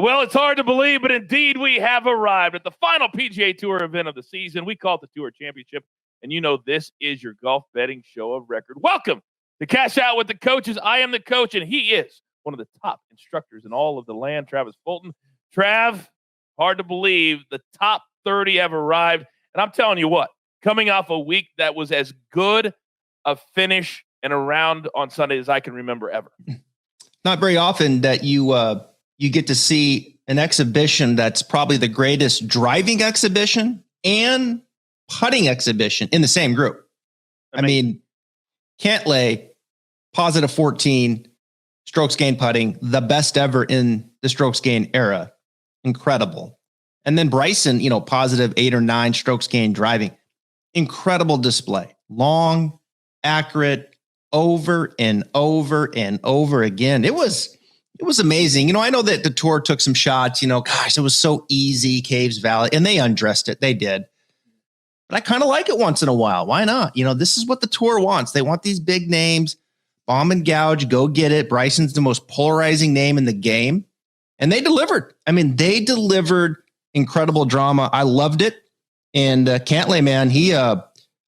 Well, it's hard to believe, but indeed we have arrived at the final PGA Tour event of the season. We call it the Tour Championship, and you know this is your golf betting show of record. Welcome to Cash Out with the Coaches. I am the coach, and he is one of the top instructors in all of the land, Travis Fulton. Trav, hard to believe, the top 30 have arrived, and I'm telling you what, coming off a week that was as good a finish and a round on Sunday as I can remember ever. Not very often that you get to see an exhibition that's probably the greatest driving exhibition and putting exhibition in the same group. I mean, Cantlay, positive 14, strokes gained putting, the best ever in the strokes gained era. Incredible. And then Bryson, positive 8 or 9 strokes gained driving. Incredible display. Long, accurate, over and over and over again. It was amazing. I know that the tour took some shots, gosh, it was so easy, Caves Valley, and they undressed it. They did. But I kind of like it once in a while. Why not? This is what the tour wants. They want these big names, bomb and gouge, go get it. Bryson's the most polarizing name in the game. And they delivered. They delivered incredible drama. I loved it. And Cantlay, man,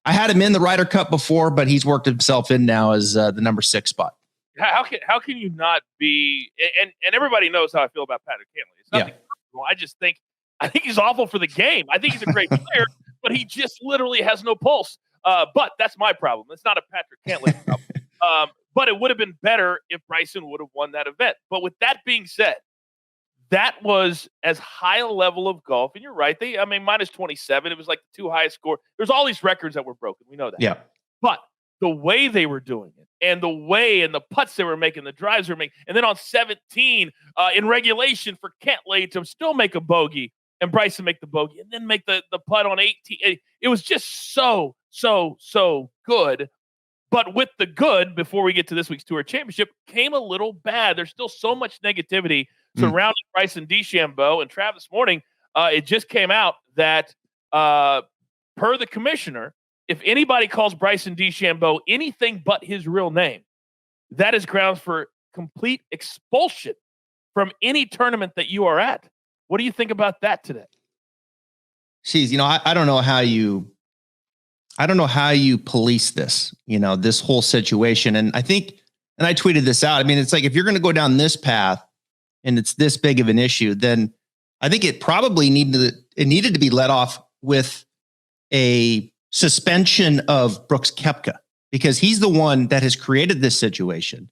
I had him in the Ryder Cup before, but he's worked himself in now as the number 6 spot. How can you not be? And everybody knows how I feel about Patrick Cantlay. It's nothing personal. I think he's awful for the game. I think he's a great player, but he just literally has no pulse. But that's my problem. It's not a Patrick Cantlay problem. But it would have been better if Bryson would have won that event. But with that being said, that was as high a level of golf. And you're right. Minus 27. It was like the 2 highest score. There's all these records that were broken. We know that. Yeah. But the way they were doing it and the way and the putts they were making, the drives they were making, and then on 17 in regulation for Cantlay to still make a bogey and Bryson make the bogey and then make the putt on 18. It was just so good. But with the good, before we get to this week's Tour Championship, came a little bad. There's still so much negativity surrounding BrysonDechambeau. And Travis, this morning, it just came out that per the commissioner, if anybody calls BrysonDechambeau anything but his real name, that is grounds for complete expulsion from any tournament that you are at. What do you think about that today? Geez, I don't know how you police this, this whole situation. And I tweeted this out. It's like, if you're going to go down this path and it's this big of an issue, then I think it probably needed to be let off with a suspension of Brooks Koepka, because he's the one that has created this situation.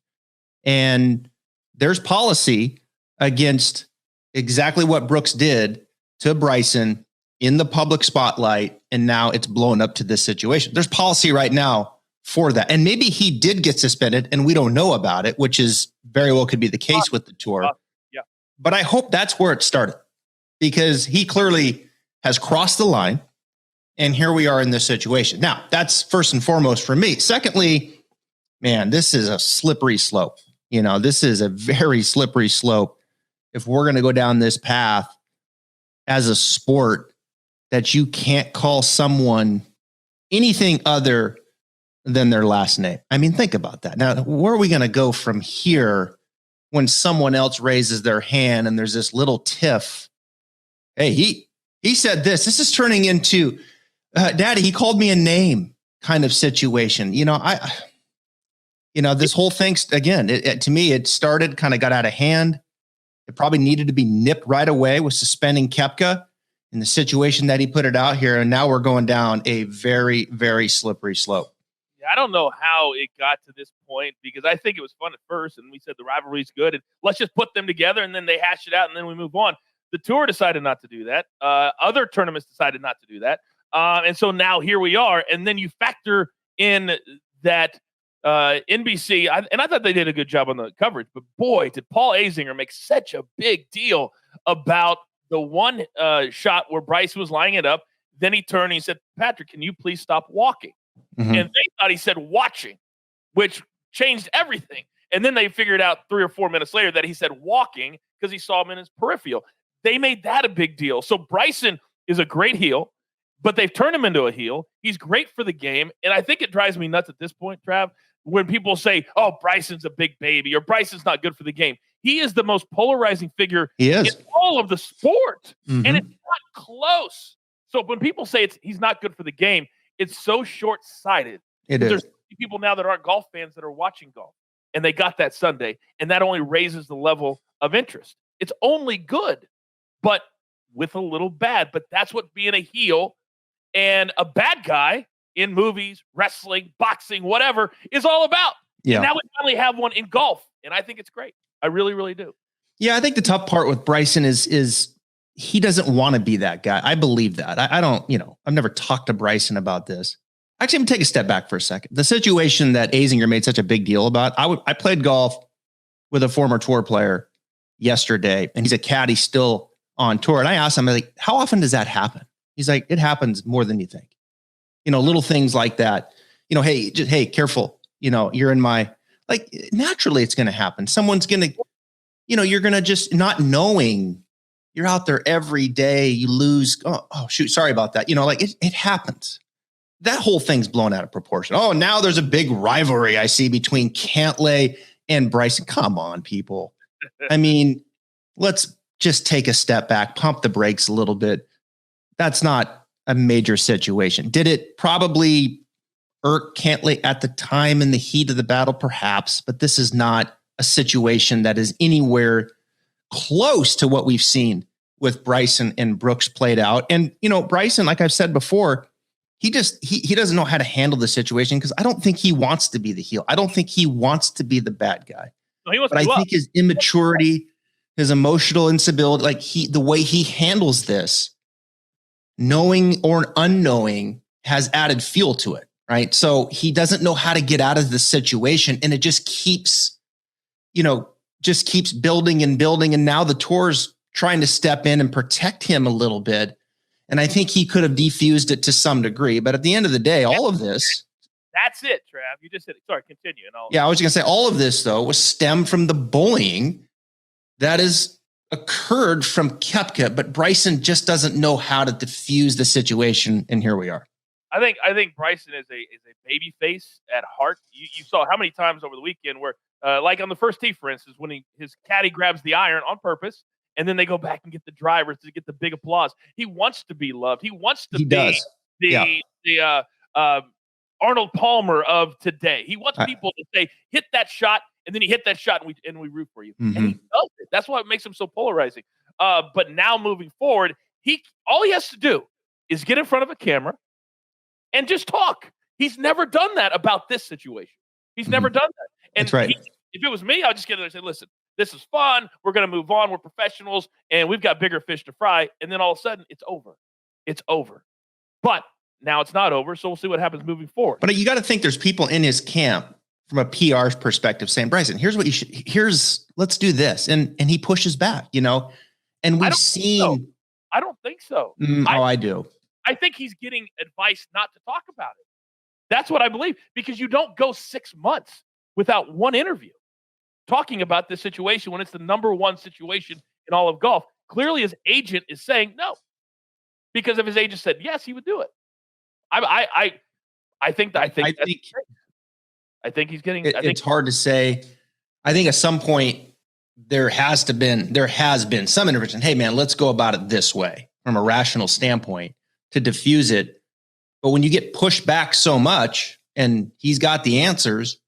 And there's policy against exactly what Brooks did to Bryson in the public spotlight, and now it's blown up to this situation. There's policy right now for that. And maybe he did get suspended and we don't know about it, which is very well could be the case with the tour. Yeah. But I hope that's where it started, because he clearly has crossed the line, and here we are in this situation. Now, that's first and foremost for me. Secondly, man, this is a slippery slope. This is a very slippery slope if we're going to go down this path as a sport, that you can't call someone anything other than their last name. Think about that. Now, where are we going to go from here when someone else raises their hand and there's this little tiff? Hey, he said this. This is turning into, Daddy, he called me a name kind of situation. This whole thing, again, to me, it started, kind of got out of hand. It probably needed to be nipped right away with suspending Koepka in the situation that he put it out here. And now we're going down a very, very slippery slope. Yeah, I don't know how it got to this point, because I think it was fun at first. And we said the rivalry's good, and let's just put them together, and then they hash it out, and then we move on. The tour decided not to do that. Other tournaments decided not to do that. And so now here we are. And then you factor in that NBC, I thought they did a good job on the coverage, but boy, did Paul Azinger make such a big deal about the one shot where Bryce was lining it up. Then he turned and he said, Patrick, can you please stop walking? Mm-hmm. And they thought he said watching, which changed everything. And then they figured out 3 or 4 minutes later that he said walking because he saw him in his peripheral. They made that a big deal. So Bryson is a great heel, but they've turned him into a heel. He's great for the game. And I think it drives me nuts at this point, Trav, when people say, oh, Bryson's a big baby or Bryson's not good for the game. He is the most polarizing figure in all all of the sport, Mm-hmm. and it's not close. So when people say he's not good for the game, it's so short-sighted. It is. There's people now that aren't golf fans that are watching golf, and they got that Sunday, and that only raises the level of interest. It's only good, but with a little bad. But that's what being a heel and a bad guy in movies, wrestling, boxing, whatever, is all about. Yeah. And now we finally have one in golf, and I think it's great. I really, really do. Yeah, I think the tough part with Bryson is he doesn't want to be that guy. I believe that. I don't, I've never talked to Bryson about this. Actually, I'm going to take a step back for a second. The situation that Azinger made such a big deal about, I played golf with a former tour player yesterday, and he's a caddy still on tour. And I asked him, like, how often does that happen? He's like, it happens more than you think. Little things like that. Hey, careful. You're in my, like, naturally it's going to happen. Someone's going to, you're going to just not knowing you're out there every day. You lose. Oh shoot. Sorry about that. It happens. That whole thing's blown out of proportion. Oh, now there's a big rivalry I see between Cantlay and Bryson. Come on, people. I mean, let's just take a step back, pump the brakes a little bit. That's not a major situation. Did it probably irk Cantlay at the time in the heat of the battle? Perhaps, but this is not a situation that is anywhere close to what we've seen with Bryson and Brooks played out. And, Bryson, like I've said before, he doesn't know how to handle the situation because I don't think he wants to be the heel. I don't think he wants to be the bad guy. No, but I think his immaturity, his emotional instability, the way he handles this, knowing or unknowing, has added fuel to it, right? So he doesn't know how to get out of the situation, and it just keeps building and building. And now the tour's trying to step in and protect him a little bit. And I think he could have defused it to some degree. But at the end of the day, all of this. That's it, Trav. You just hit it. Sorry, continue. I was going to say all of this, though, was stemmed from the bullying that has occurred from Koepka. But Bryson just doesn't know how to diffuse the situation. And here we are. I think Bryson is a baby face at heart. You saw how many times over the weekend where, like on the first tee, for instance, when his caddy grabs the iron on purpose, and then they go back and get the drivers to get the big applause. He wants to be loved. He wants to be the Arnold Palmer of today. He wants people to say, hit that shot, and then he hit that shot, and we root for you. Mm-hmm. And he does it. That's why it makes him so polarizing. But now moving forward, all he has to do is get in front of a camera and just talk. He's never done that about this situation. He's never done that. And that's right. If it was me, I'd just get there and say, listen, this is fun. We're going to move on. We're professionals, and we've got bigger fish to fry. And then all of a sudden, it's over. It's over. But now it's not over, so we'll see what happens moving forward. But you got to think there's people in his camp from a PR perspective saying, Bryson, here's what you should. Let's do this, and he pushes back. And we've seen. I don't think so. I do. I think he's getting advice not to talk about it. That's what I believe, because you don't go 6 months without one interview talking about this situation when it's the number one situation in all of golf. Clearly his agent is saying no, because if his agent said yes, he would do it. I think he's getting. It's hard to say. I think at some point there has been some intervention. Hey man, let's go about it this way from a rational standpoint to diffuse it. But when you get pushed back so much and he's got the answers,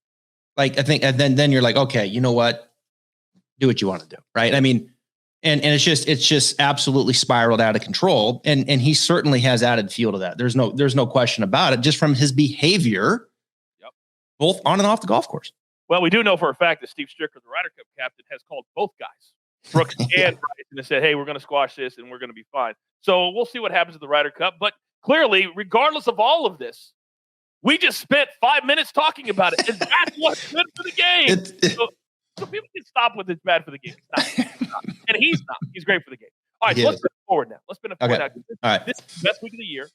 I think, and then you're like, okay, you know what? Do what you want to do. Right. I mean, and it's just absolutely spiraled out of control. And he certainly has added fuel to that. There's no question about it, just from his behavior, both on and off the golf course. Well, we do know for a fact that Steve Stricker, the Ryder Cup captain, has called both guys, Brooks and Bryson, and said, hey, we're going to squash this and we're going to be fine. So we'll see what happens at the Ryder Cup. But clearly, regardless of all of this, we just spent 5 minutes talking about it. And that's what's good for the game. So people can stop with it's bad for the game. It's not. And he's not. He's great for the game. All right, so let's spin it forward now. Let's spin it forward now. All right. This is the best week of the year.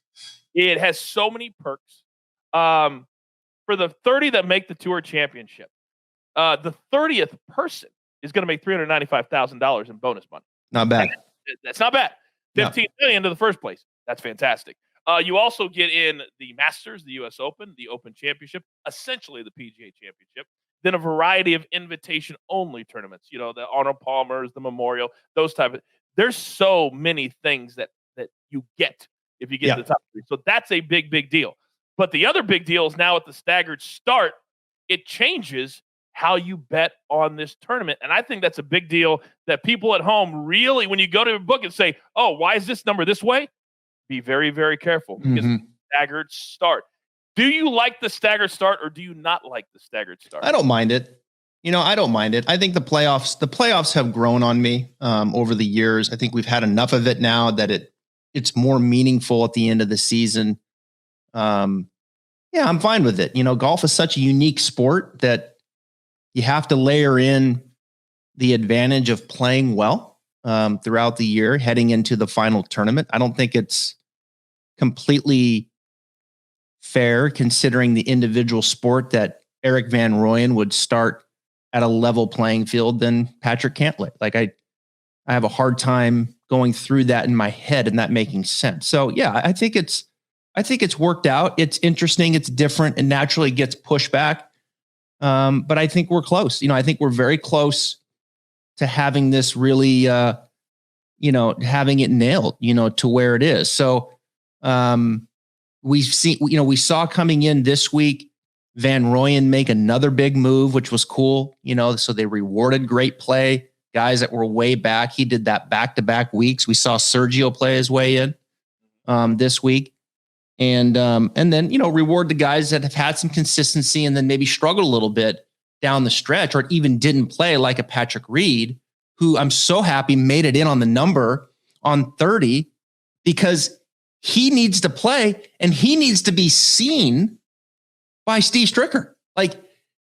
It has so many perks. For the 30 that make the Tour Championship, the 30th person is going to make $395,000 in bonus money. Not bad. That's not bad. $15 million to the first place. That's fantastic. You also get in the Masters, the U.S. Open, the Open Championship, essentially the PGA Championship, then a variety of invitation-only tournaments. The Arnold Palmers, the Memorial, those type of. there's so many things that you get if you get to the top 3. So that's a big, big deal. But the other big deal is now at the staggered start, it changes how you bet on this tournament. And I think that's a big deal that people at home really, when you go to a book and say, oh, why is this number this way? Be very, very careful because staggered start. Do you like the staggered start or do you not like the staggered start? I don't mind it. I don't mind it. I think the playoffs have grown on me over the years. I think we've had enough of it now that it's more meaningful at the end of the season. I'm fine with it. Golf is such a unique sport that you have to layer in the advantage of playing well throughout the year, heading into the final tournament. I don't think it's completely fair considering the individual sport that Erik van Rooyen would start at a level playing field than Patrick Cantlay. Like I have a hard time going through that in my head and that making sense. So yeah, I think it's worked out. It's interesting. It's different and naturally gets pushed back. But I think we're close. I think we're very close to having this really, having it nailed, to where it is. So we saw coming in this week, Van Rooyen make another big move, which was cool. So they rewarded great play, guys that were way back. He did that back-to-back weeks. We saw Sergio play his way in this week. And then, reward the guys that have had some consistency and then maybe struggled a little bit down the stretch or even didn't play, like a Patrick Reed, who I'm so happy made it in on the number on 30 because he needs to play and he needs to be seen by Steve Stricker. Like,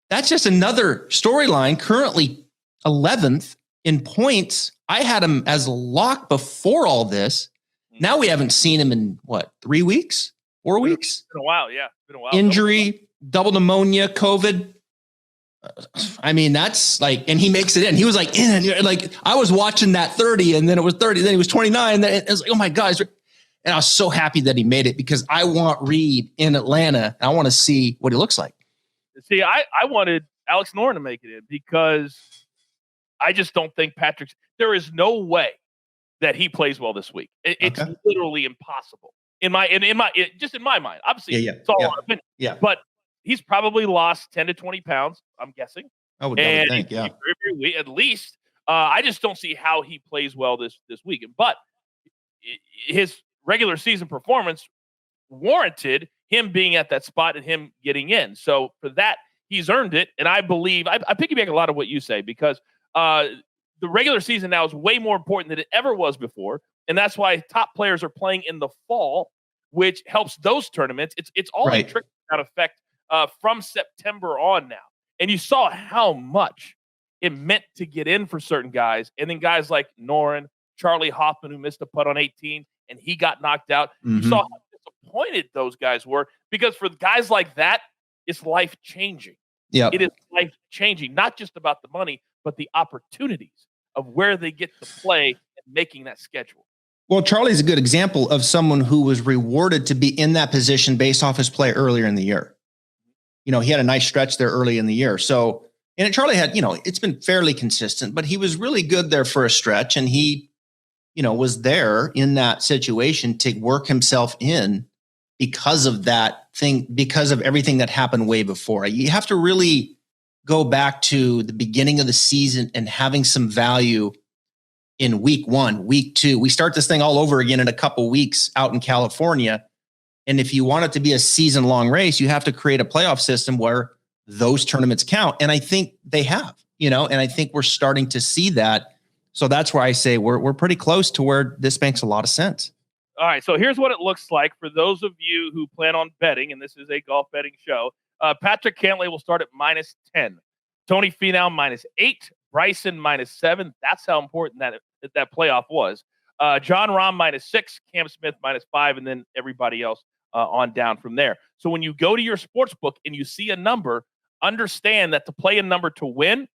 that's just another storyline. Currently 11th in points. I had him as a lock before all this. Now we haven't seen him in 3 weeks, 4 weeks? It's been a while. Yeah. Been a while. Injury, double pneumonia, COVID. I mean, that's like, and he makes it in. He was like, I was watching that 30 and then it was 30, then he was 29. And then it was like, oh my God. And I was so happy that he made it because I want Reed in Atlanta. I want to see what he looks like. See, I wanted Alex Noren to make it in because I just don't think there is no way that he plays well this week. It's literally impossible in my mind. Obviously, it's all on opinion. Yeah. But he's probably lost 10 to 20 pounds, I'm guessing. I would think, yeah. At least. I just don't see how he plays well this week. But his regular season performance warranted him being at that spot and him getting in. So for that, he's earned it. And I believe I piggyback a lot of what you say because the regular season now is way more important than it ever was before. And that's why top players are playing in the fall, which helps those tournaments. It's all a trickle down effect from September on now. And you saw how much it meant to get in for certain guys. And then guys like Noren, Charlie Hoffman, who missed a putt on 18, and he got knocked out. You saw how disappointed those guys were because for guys like that, it's life-changing. Yeah, it is life-changing, not just about the money, but the opportunities of where they get to play and making that schedule. Well, Charlie's a good example of someone who was rewarded to be in that position based off his play earlier in the year. He had a nice stretch there early in the year. So, and Charlie had, it's been fairly consistent, but he was really good there for a stretch. And he, was there in that situation to work himself in because of that thing, because of everything that happened way before. You have to really go back to the beginning of the season and having some value in week 1, week 2. We start this thing all over again in a couple weeks out in California. And if you want it to be a season-long race, you have to create a playoff system where those tournaments count. And I think they have, and I think we're starting to see that. So that's why I say we're pretty close to where this makes a lot of sense. All right, so here's what it looks like for those of you who plan on betting, and this is a golf betting show. Patrick Cantlay will start at -10. Tony Finau -8. Bryson -7. That's how important that playoff was. John Rahm -6. Cam Smith -5, and then everybody else on down from there. So when you go to your sports book and you see a number, understand that to play a number to win,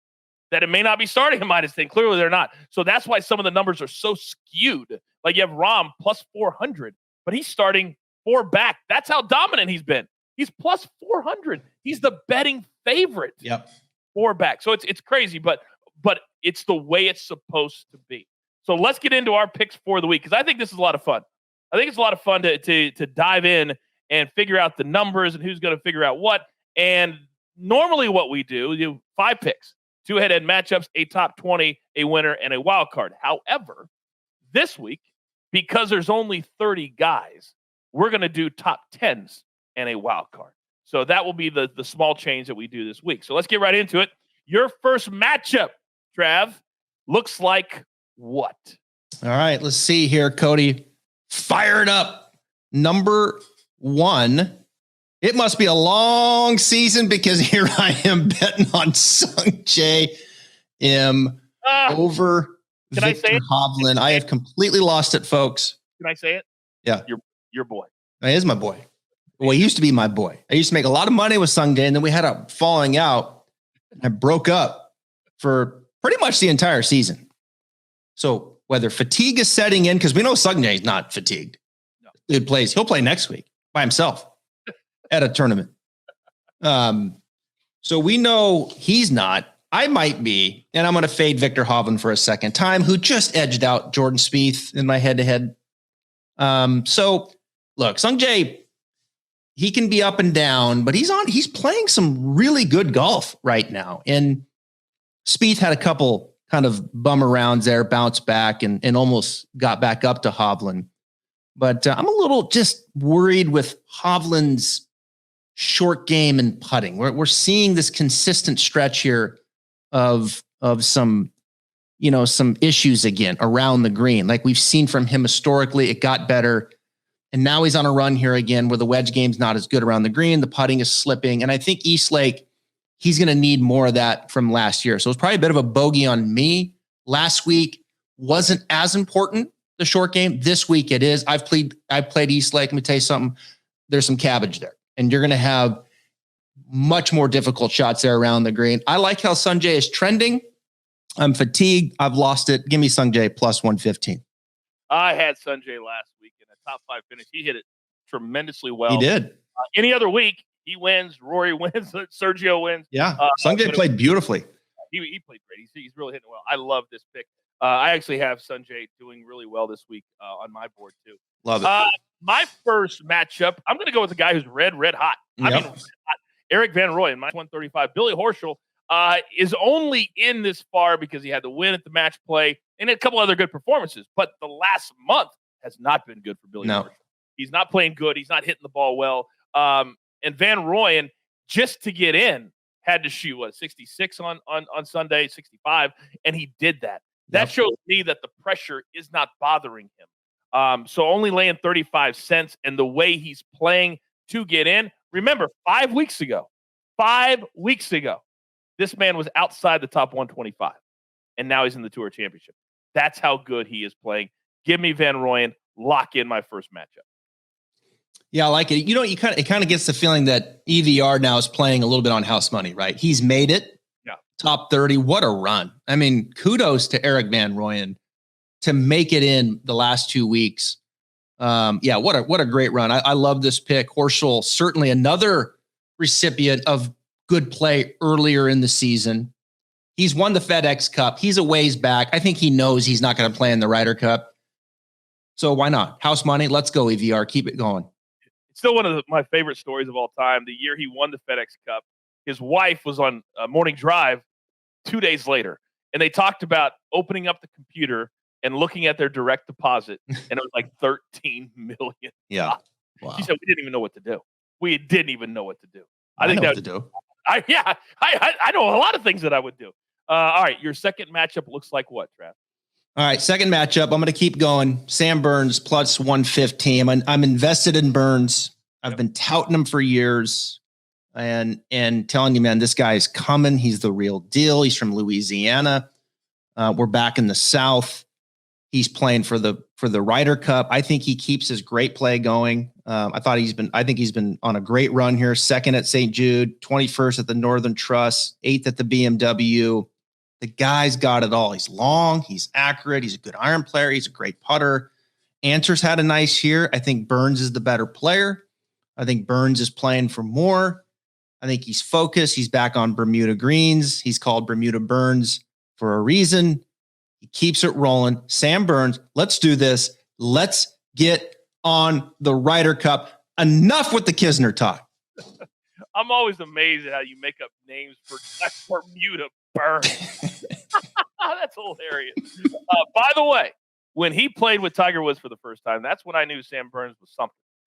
that it may not be starting at -10. Clearly they're not. So that's why some of the numbers are so skewed. Like you have Rahm +400, but he's starting 4 back. That's how dominant he's been. He's +400. He's the betting favorite. Yep. 4 back. So it's crazy, but it's the way it's supposed to be. So let's get into our picks for the week, because I think this is a lot of fun. I think it's a lot of fun to dive in and figure out the numbers and who's going to figure out what. And normally what we do 5 picks, 2 head-to-head matchups, a top 20, a winner, and a wild card. However, this week, because there's only 30 guys, we're going to do top 10s and a wild card. So that will be the small change that we do this week. So let's get right into it. Your first matchup, Trav, looks like what? All right, let's see here, Cody. Fire it up. Number 1. It must be a long season, because here I am betting on Sungjae M over Victor Hovland. I have completely lost it, folks. Can I say it? Yeah. Your boy. He is my boy. Well, he used to be my boy. I used to make a lot of money with Sungjae, and then we had a falling out. I broke up for pretty much the entire season. So whether fatigue is setting in, because we know Sungjae is not fatigued. No. Dude plays. He'll play next week by himself at a tournament. So we know he's not. I might be, and I'm going to fade Victor Hovland for a second time, who just edged out Jordan Spieth in my head-to-head. So look, Sungjae, he can be up and down, but he's playing some really good golf right now. And Spieth had a couple kind of bummer rounds there, bounced back and almost got back up to Hovland. But I'm a little just worried with Hovland's short game and putting. We're seeing this consistent stretch here of some issues again around the green. Like we've seen from him historically, it got better. And now he's on a run here again where the wedge game's not as good around the green. The putting is slipping. And I think Eastlake, he's going to need more of that from last year. So it's probably a bit of a bogey on me. Last week wasn't as important, the short game. This week it is. I've played Eastlake. Let me tell you something. There's some cabbage there. And you're going to have much more difficult shots there around the green. I like how Sungjae is trending. I'm fatigued. I've lost it. Give me Sungjae plus 115. I had Sungjae last week in a top 5 finish. He hit it tremendously well. He did. Any other week, he wins. Rory wins. Sergio wins. Yeah. Sungjae played beautifully. He played great. He's really hitting well. I love this pick. I actually have Sungjae doing really well this week on my board too. Love it. My first matchup, I'm going to go with a guy who's red hot. Yep. Red hot. Eric Van Rooyen, minus 135. Billy Horschel is only in this far because he had the win at the match play and a couple other good performances. But the last month has not been good for Billy Horschel. He's not playing good. He's not hitting the ball well. And Van Rooyen, just to get in, had to shoot 66 on Sunday, 65, and he did that. That shows me that the pressure is not bothering him. So only laying 35 cents, and the way he's playing to get in. Remember, 5 weeks ago, this man was outside the top 125, and now he's in the Tour Championship. That's how good he is playing. Give me Van Rooyen. Lock in my first matchup. Yeah, I like it. It kind of gets the feeling that EVR now is playing a little bit on house money, right? He's made it. Yeah. Top 30. What a run. I mean, kudos to Eric Van Rooyen to make it in the last 2 weeks. What a great run. I love this pick. Horschel, certainly another recipient of good play earlier in the season. He's won the FedEx Cup. He's a ways back. I think he knows he's not going to play in the Ryder Cup. So why not? House money. Let's go, EVR. Keep it going. It's still one of my favorite stories of all time. The year he won the FedEx Cup, his wife was on a morning drive 2 days later, and they talked about opening up the computer and looking at their direct deposit, and it was like $13 million. Yeah. Wow. She said, we didn't even know what to do. We didn't even know what to do. I think know what to do. I know a lot of things that I would do. All right. Your second matchup looks like what, Trav? All right. Second matchup. I'm going to keep going. Sam Burns plus 115. I'm invested in Burns. I've been touting him for years and telling you, man, this guy is coming. He's the real deal. He's from Louisiana. We're back in the South. He's playing for the Ryder Cup. I think he keeps his great play going. I think he's been on a great run here. Second at St. Jude, 21st at the Northern Trust, 8th at the BMW. The guy's got it all. He's long, he's accurate, he's a good iron player, he's a great putter. Answers had a nice year. I think Burns is the better player. I think Burns is playing for more. I think he's focused. He's back on Bermuda greens. He's called Bermuda Burns for a reason. He keeps it rolling. Sam Burns, let's do this. Let's get on the Ryder Cup. Enough with the Kisner talk. I'm always amazed at how you make up names for Bermuda Burns. That's hilarious. By the way, when he played with Tiger Woods for the first time, that's when I knew Sam Burns was something,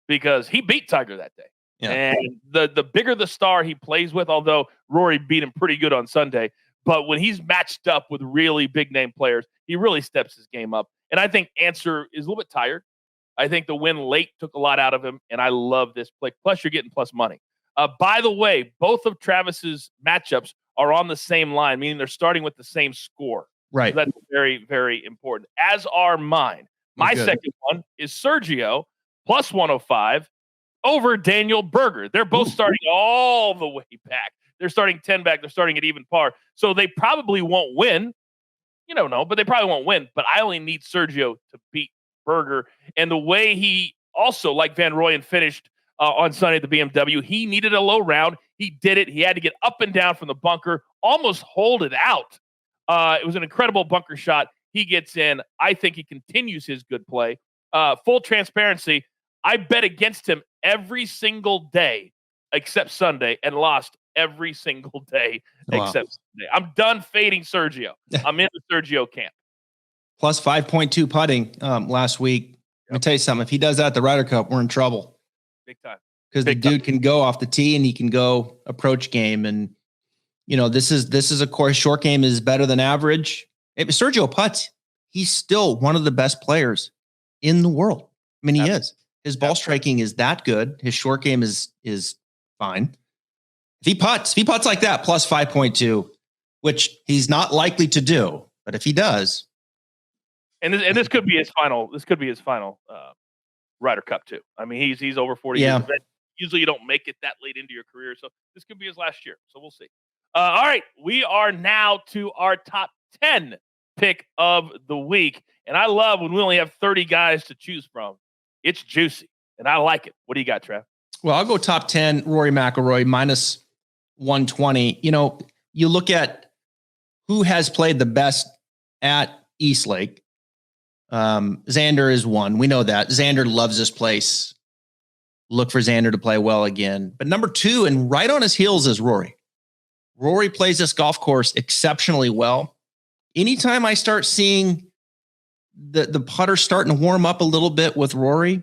because he beat Tiger that day. Yeah. And the bigger the star he plays with, although Rory beat him pretty good on Sunday, but when he's matched up with really big name players, he really steps his game up. And I think Answer is a little bit tired. I think the win late took a lot out of him, and I love this play. Plus, you're getting plus money. By the way, both of Travis's matchups are on the same line, meaning they're starting with the same score. Right. So that's very, very important, as are mine. My second one is Sergio plus 105 over Daniel Berger. They're both starting all the way back. They're starting 10 back. They're starting at even par. So they probably won't win. You don't know, but they probably won't win. But I only need Sergio to beat Berger. And the way he also, like Van Rooyen, finished on Sunday at the BMW, he needed a low round. He did it. He had to get up and down from the bunker, almost hold it out. It was an incredible bunker shot. He gets in. I think he continues his good play. Full transparency, I bet against him every single day except Sunday and lost every single day except Sunday. I'm done fading Sergio. I'm in the Sergio camp. Plus 5.2 putting last week. Let me tell you something. If he does that at the Ryder Cup, we're in trouble. Big time. Because the dude can go off the tee and he can go approach game. And, you know, this is of course, short game is better than average. Sergio putts. He's still one of the best players in the world. I mean, he is. His ball striking is that good. His short game is fine. If he putts like that, plus 5.2, which he's not likely to do, but if he does, and this could be his final. This could be his final Ryder Cup too. I mean, he's over 40 years. Usually, you don't make it that late into your career, so this could be his last year. So we'll see. All right, we are now to our top 10 pick of the week, and I love when we only have 30 guys to choose from. It's juicy, and I like it. What do you got, Trev? Well, I'll go top 10. Rory McIlroy minus 120. You know, you look at who has played the best at Eastlake. Xander is one. We know that. Xander loves this place. Look for Xander to play well again. But number 2, and right on his heels, is Rory. Rory plays this golf course exceptionally well. Anytime I start seeing the putter starting to warm up a little bit with Rory,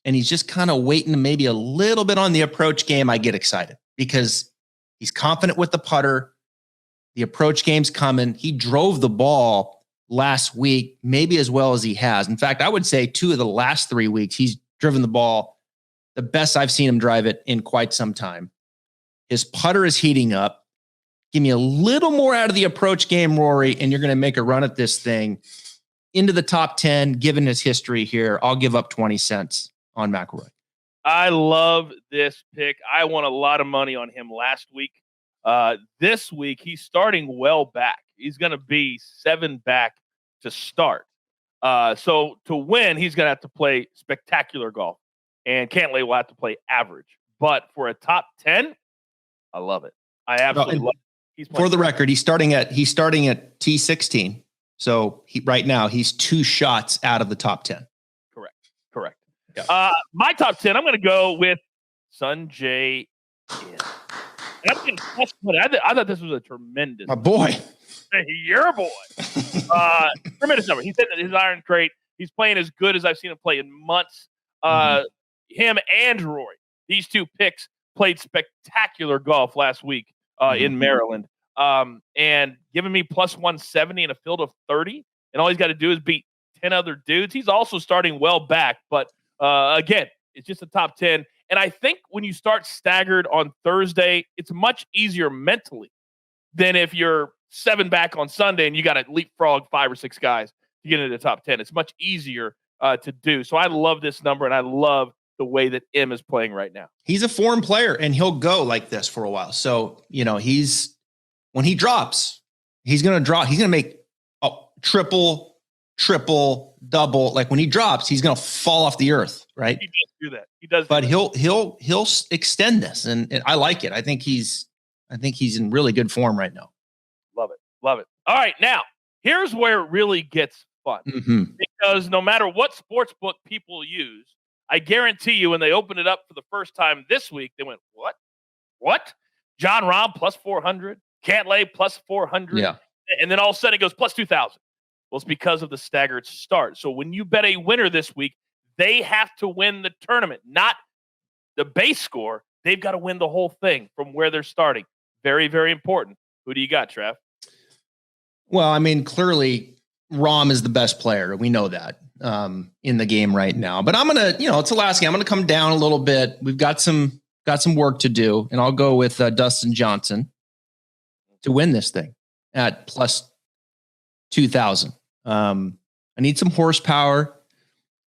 and he's just kind of waiting maybe a little bit on the approach game, I get excited because he's confident with the putter. The approach game's coming. He drove the ball last week, maybe as well as he has. In fact, I would say 2 of the last 3 weeks, he's driven the ball the best I've seen him drive it in quite some time. His putter is heating up. Give me a little more out of the approach game, Rory, and you're going to make a run at this thing into the top 10, given his history here. I'll give up 20 cents on McIlroy. I love this pick. I won a lot of money on him last week. This week, he's starting well back. He's going to be 7 back to start. So to win, he's going to have to play spectacular golf. And Cantlay will have to play average. But for a top 10, I love it. I absolutely love it. For the record, he's starting at T16. So right now he's 2 shots out of the top 10. Correct. Yeah. My top 10, I'm going to go with Sungjae In. And I'm getting plus money. I thought this was a tremendous. My boy. Your boy. Tremendous number. He said that his iron great. He's playing as good as I've seen him play in months. Him and Rory, these 2 picks played spectacular golf last week in Maryland. And giving me plus 170 in a field of 30. And all he's got to do is beat 10 other dudes. He's also starting well back. But again, it's just a top 10. And I think when you start staggered on Thursday, it's much easier mentally than if you're 7 back on Sunday and you got to leapfrog 5 or 6 guys to get into the top 10. It's much easier to do. So I love this number, and I love the way that M is playing right now. He's a foreign player, and he'll go like this for a while. So, you know, when he drops, he's going to drop. He's going to make a triple, double. Like when he drops, he's going to fall off the earth, right? He does do that. He does. But he'll extend this, and I like it. I think he's in really good form right now. Love it. All right, now Here's where it really gets fun. Because no matter what sports book people use, I guarantee you when they opened it up for the first time this week, they went, what? What? John Rahm plus 400, Cantlay plus 400. Yeah. And then all of a sudden it goes plus 2,000. Well, it's because of the staggered start. So when you bet a winner this week, they have to win the tournament, not the base score. They've got to win the whole thing from where they're starting. Very, very important. Who do you got, Trav? Well, I mean, clearly Rahm is the best player. We know that in the game right now. But I'm going to, it's the last game. I'm going to come down a little bit. We've got some work to do, and I'll go with Dustin Johnson to win this thing at plus 2,000. I need some horsepower.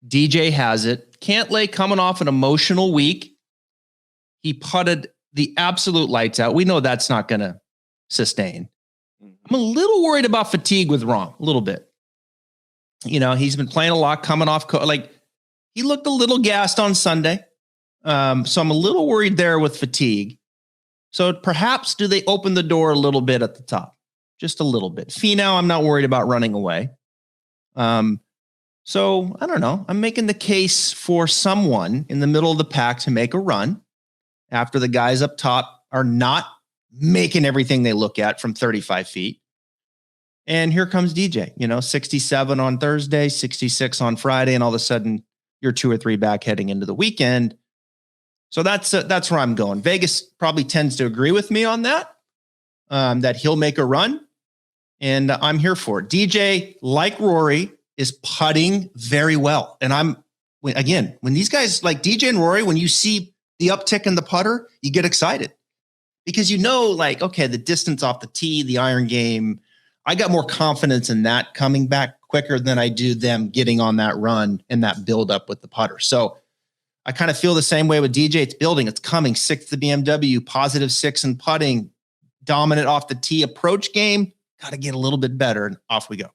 DJ has it. Cantlay coming off an emotional week. He putted the absolute lights out. We know that's not going to sustain. I'm a little worried about fatigue with Rahm, a little bit. He's been playing a lot, coming off. He looked a little gassed on Sunday. So I'm a little worried there with fatigue. So perhaps do they open the door a little bit at the top? Just a little bit. Finau, I'm not worried about running away. So I don't know. I'm making the case for someone in the middle of the pack to make a run after the guys up top are not making everything they look at from 35 feet. And here comes DJ, 67 on Thursday, 66 on Friday. And all of a sudden you're 2 or 3 back heading into the weekend. So that's where I'm going. Vegas probably tends to agree with me on that, that he'll make a run. And I'm here for it. DJ, like Rory, is putting very well. And when these guys like DJ and Rory, when you see the uptick in the putter, you get excited because okay, the distance off the tee, the iron game, I got more confidence in that coming back quicker than I do them getting on that run and that build up with the putter. So I kind of feel the same way with DJ. It's building, it's coming. 6th the BMW, +6 in putting, dominant off the tee approach game. Got to get a little bit better, and off we go.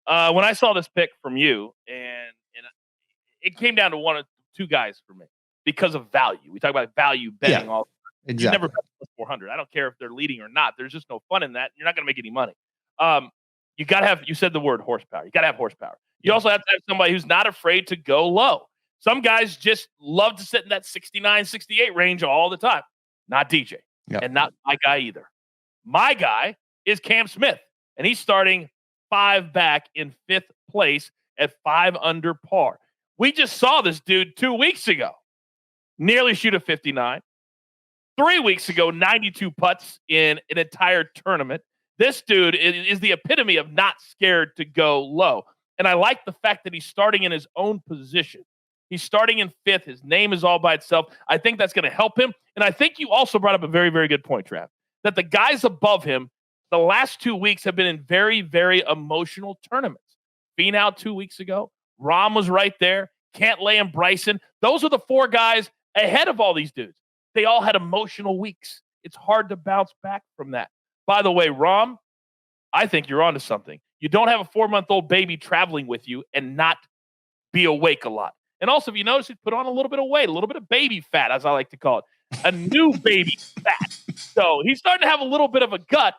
When I saw this pick from you, and it came down to one of 2 guys for me because of value. We talk about value betting all the time. Exactly. You never bet plus 400. I don't care if they're leading or not. There's just no fun in that. You're not going to make any money. You got to have, you said the word horsepower. You got to have horsepower. You also have to have somebody who's not afraid to go low. Some guys just love to sit in that 69, 68 range all the time. Not DJ. Yep. And not my guy either. My guy is Cam Smith, and he's starting 5 back in 5th place at 5 under par. We just saw this dude 2 weeks ago nearly shoot a 59. 3 weeks ago, 92 putts in an entire tournament. This dude is the epitome of not scared to go low. And I like the fact that he's starting in his own position. He's starting in 5th. His name is all by itself. I think that's going to help him. And I think you also brought up a very, very good point, Trav, that the guys above him, the last 2 weeks have been in very, very emotional tournaments. Finau 2 weeks ago. Rahm was right there. Cantlay and Bryson. Those are the 4 guys ahead of all these dudes. They all had emotional weeks. It's hard to bounce back from that. By the way, Rahm, I think you're onto something. You don't have a 4-month-old baby traveling with you and not be awake a lot. And also, if you notice, he put on a little bit of weight, a little bit of baby fat, as I like to call it. A new baby fat. So he's starting to have a little bit of a gut,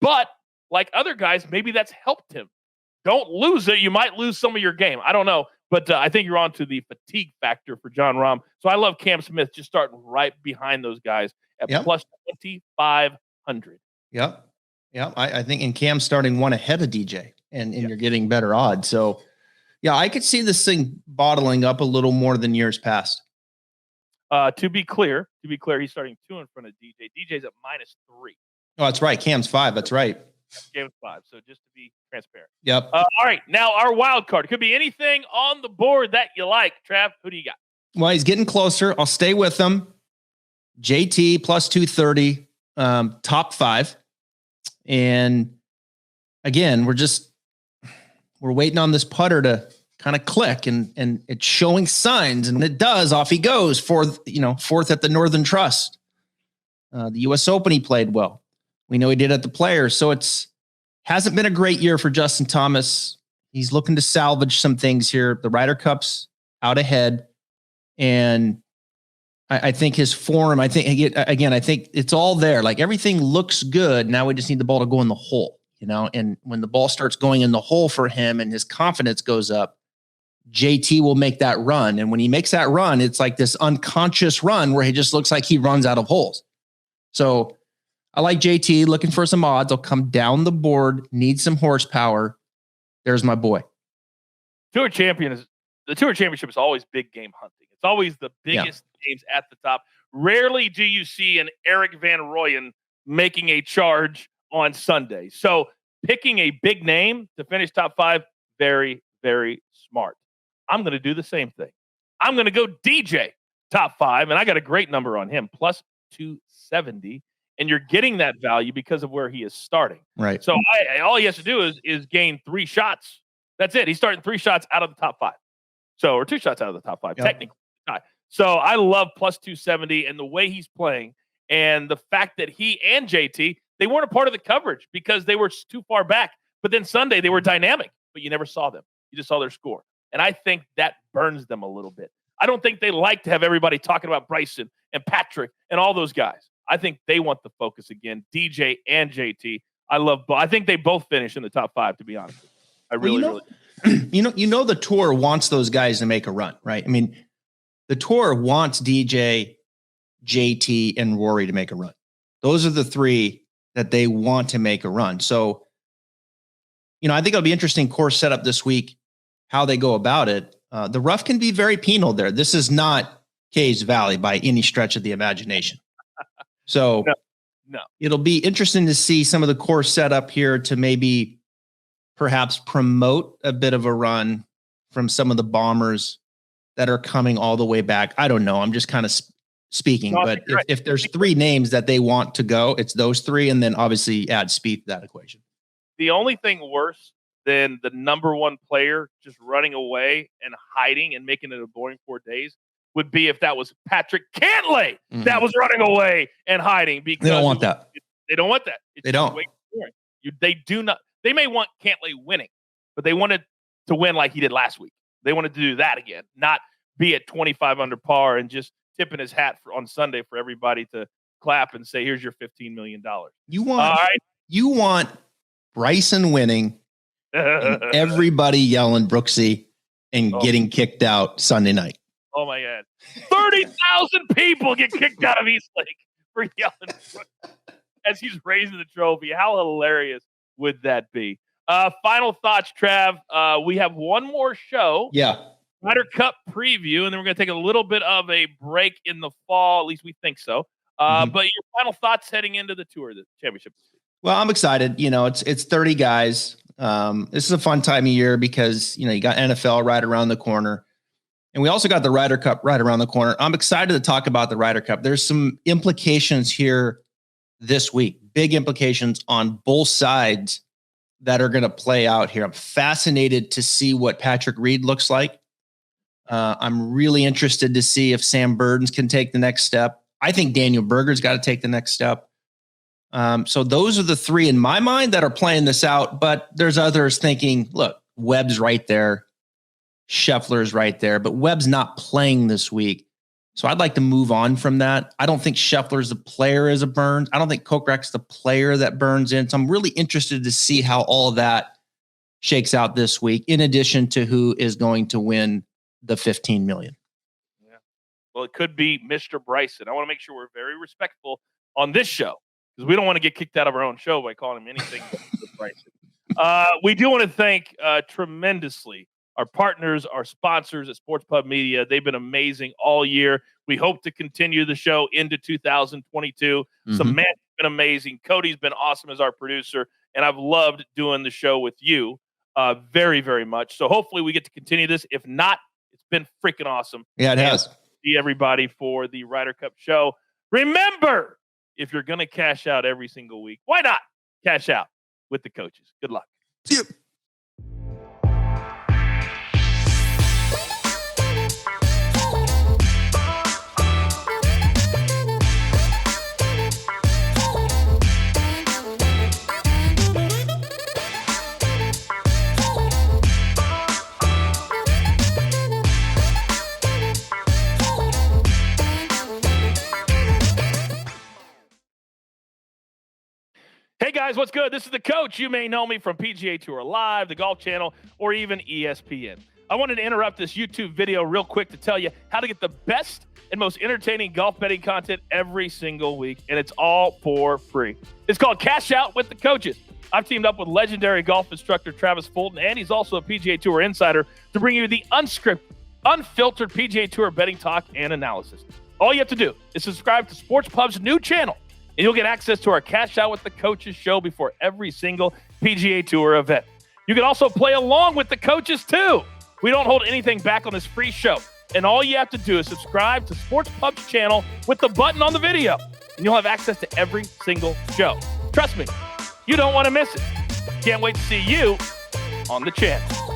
but like other guys, maybe that's helped him. Don't lose it. You might lose some of your game. I don't know. But I think you're on to the fatigue factor for Jon Rahm. So I love Cam Smith just starting right behind those guys at plus 2,500. Yep. I think, and Cam's starting 1 ahead of DJ, and you're getting better odds. So, yeah, I could see this thing bottling up a little more than years past. To be clear, he's starting 2 in front of DJ. DJ's at -3. Oh, that's right. Cam's 5. That's right. Cam's 5. So just to be transparent. Yep. All right. Now our wild card. It could be anything on the board that you like. Trav, who do you got? Well, he's getting closer. I'll stay with him. JT plus 230, top 5. And again, we're waiting on this putter to kind of click, and it's showing signs, and when it does, off he goes. 4th at the Northern Trust. The US Open, he played well. We know he did at the Players. So hasn't been a great year for Justin Thomas. He's looking to salvage some things here. The Ryder Cup's out ahead. And I think his form, I think it's all there. Like everything looks good. Now we just need the ball to go in the hole. and when the ball starts going in the hole for him and his confidence goes up, JT will make that run. And when he makes that run, it's like this unconscious run where he just looks like he runs out of holes. So I like JT, looking for some odds. I'll come down the board, need some horsepower. There's my boy. The Tour Championship is always big game hunting. It's always the biggest games at the top. Rarely do you see an Eric Van Rooyen making a charge on Sunday. So picking a big name to finish top 5, very, very smart. I'm going to do the same thing. I'm going to go DJ top 5, and I got a great number on him, plus 270. And you're getting that value because of where he is starting. Right. So all he has to do is gain 3 shots. That's it. He's starting 3 shots out of the top 5. So, or 2 shots out of the top 5, technically. So I love plus 270 and the way he's playing, and the fact that he and JT, they weren't a part of the coverage because they were too far back. But then Sunday they were dynamic, but you never saw them. You just saw their score. And I think that burns them a little bit. I don't think they like to have everybody talking about Bryson and Patrick and all those guys. I think they want the focus again. DJ and JT. I think they both finish in the top 5, to be honest. I really. The tour wants those guys to make a run, right? I mean, the tour wants DJ, JT, and Rory to make a run. Those are the 3 that they want to make a run. So, I think it'll be interesting course setup this week, how they go about it. The rough can be very penal there. This is not Caves Valley by any stretch of the imagination. So no. It'll be interesting to see some of the course setup here to maybe perhaps promote a bit of a run from some of the bombers that are coming all the way back. I don't know. I'm just kind of speaking, but if there's 3 names that they want to go, it's those 3. And then obviously add speed to that equation. The only thing worse than the number 1 player just running away and hiding and making it a boring 4 days would be if that was Patrick Cantlay that was running away and hiding, because they don't want that. They don't want that. They don't. They do not. They may want Cantlay winning, but they wanted to win like he did last week. They wanted to do that again, not be at 25 under par and just tipping his hat on Sunday for everybody to clap and say, "Here's your $15 million." You want Bryson winning, and everybody yelling Brooksy and getting kicked out Sunday night. Oh my God. 30,000 people get kicked out of East Lake for yelling as he's raising the trophy. How hilarious would that be? Final thoughts, Trav. We have one more show. Yeah. Ryder Cup preview, and then we're going to take a little bit of a break in the fall. At least we think so. But your final thoughts heading into the tour, the championship. Well, I'm excited. It's 30 guys. This is a fun time of year because, you got NFL right around the corner. And we also got the Ryder Cup right around the corner. I'm excited to talk about the Ryder Cup. There's some implications here this week, big implications on both sides that are going to play out here. I'm fascinated to see what Patrick Reed looks like. I'm really interested to see if Sam Burdens can take the next step. I think Daniel Berger's got to take the next step. So those are the 3 in my mind that are playing this out, but there's others thinking, look, Webb's right there. Scheffler's right there, but Webb's not playing this week. So I'd like to move on from that. I don't think Scheffler's the player as a Burns. I don't think Kokrak's the player that Burns in. So I'm really interested to see how all of that shakes out this week, in addition to who is going to win the $15 million. Yeah. Well, it could be Mr. Bryson. I want to make sure we're very respectful on this show because we don't want to get kicked out of our own show by calling him anything but Mr. Bryson. We do want to thank tremendously our partners, our sponsors at SportsPub Media. They've been amazing all year. We hope to continue the show into 2022. Samantha's been amazing. Cody's been awesome as our producer, and I've loved doing the show with you very, very much. So hopefully we get to continue this. If not, it's been freaking awesome. Yeah, it has. See everybody for the Ryder Cup show. Remember, if you're going to cash out every single week, why not cash out with the coaches? Good luck. See you. Hey guys, what's good? This is the coach. You may know me from PGA Tour Live, the Golf Channel, or even ESPN. I wanted to interrupt this YouTube video real quick to tell you how to get the best and most entertaining golf betting content every single week, and it's all for free. It's called Cash Out with the Coaches. I've teamed up with legendary golf instructor Travis Fulton, and he's also a PGA Tour insider, to bring you the unscripted, unfiltered PGA Tour betting talk and analysis. All you have to do is subscribe to SportsPub's new channel, and you'll get access to our Cash Out with the Coaches show before every single PGA Tour event. You can also play along with the coaches, too. We don't hold anything back on this free show, and all you have to do is subscribe to SportsPub's channel with the button on the video, and you'll have access to every single show. Trust me, you don't want to miss it. Can't wait to see you on the channel.